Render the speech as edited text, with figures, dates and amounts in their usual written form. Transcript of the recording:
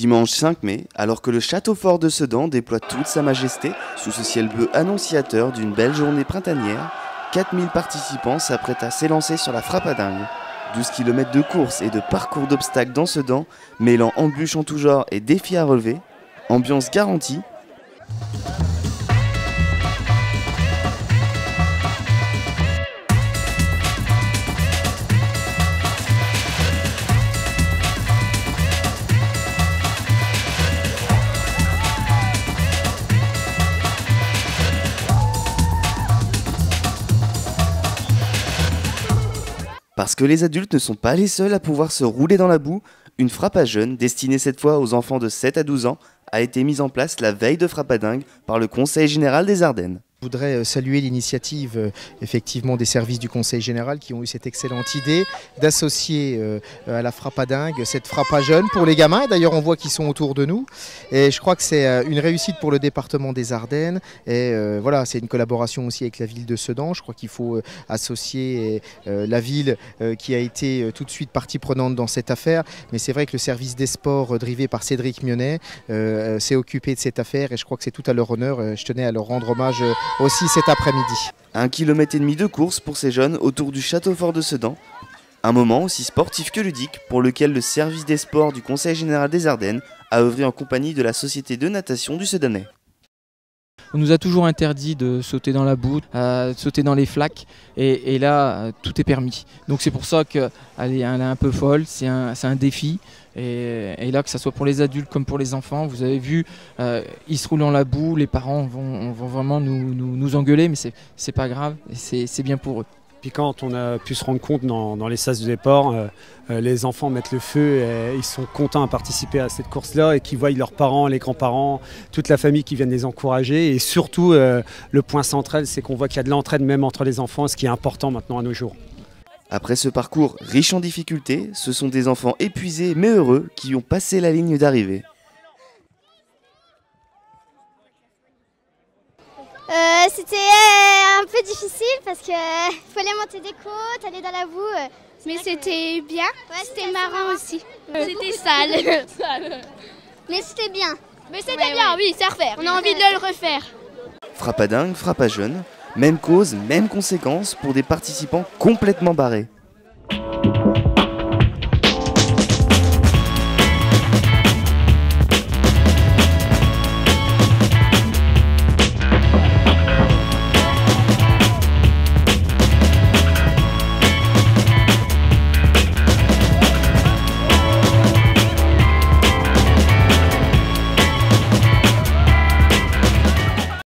Dimanche 5 mai, alors que le château fort de Sedan déploie toute sa majesté sous ce ciel bleu annonciateur d'une belle journée printanière, 4000 participants s'apprêtent à s'élancer sur la frappe à dingue. 12 km de course et de parcours d'obstacles dans Sedan, mêlant embûches en tout genre et défis à relever. Ambiance garantie. Parce que les adultes ne sont pas les seuls à pouvoir se rouler dans la boue, une frappe à jeunes, destinée cette fois aux enfants de 7 à 12 ans, a été mise en place la veille de Frappe à dingue par le Conseil général des Ardennes. Je voudrais saluer l'initiative effectivement des services du Conseil général qui ont eu cette excellente idée d'associer à la frappe à dingue cette frappe à jeunes pour les gamins. D'ailleurs on voit qu'ils sont autour de nous et je crois que c'est une réussite pour le département des Ardennes et voilà, c'est une collaboration aussi avec la ville de Sedan. Je crois qu'il faut associer la ville qui a été tout de suite partie prenante dans cette affaire, mais c'est vrai que le service des sports drivé par Cédric Mionnet s'est occupé de cette affaire et je crois que c'est tout à leur honneur. Je tenais à leur rendre hommage aussi cet après-midi. 1,5 km de course pour ces jeunes autour du château fort de Sedan. Un moment aussi sportif que ludique pour lequel le service des sports du Conseil général des Ardennes a œuvré en compagnie de la société de natation du Sedanais. On nous a toujours interdit de sauter dans la boue, de sauter dans les flaques et là tout est permis. Donc c'est pour ça qu'elle est un peu folle, c'est un défi. Et là, que ce soit pour les adultes comme pour les enfants, vous avez vu, ils se roulent dans la boue, les parents vont vraiment nous engueuler, mais c'est pas grave, c'est bien pour eux. Puis quand on a pu se rendre compte dans les sas du départ, les enfants mettent le feu et ils sont contents à participer à cette course-là et qu'ils voient leurs parents, les grands-parents, toute la famille qui viennent les encourager. Et surtout, le point central, c'est qu'on voit qu'il y a de l'entraide même entre les enfants, ce qui est important maintenant à nos jours. Après ce parcours riche en difficultés, ce sont des enfants épuisés mais heureux qui ont passé la ligne d'arrivée. C'était un peu difficile parce qu'il fallait monter des côtes, aller dans la boue. Mais c'était bien, Ouais, c'était marrant aussi. C'était sale. Mais c'était bien. Mais c'était bien, oui, c'est à refaire. On a envie de le refaire. Frappe à dingue, frappe à jeunes, même cause, même conséquence pour des participants complètement barrés.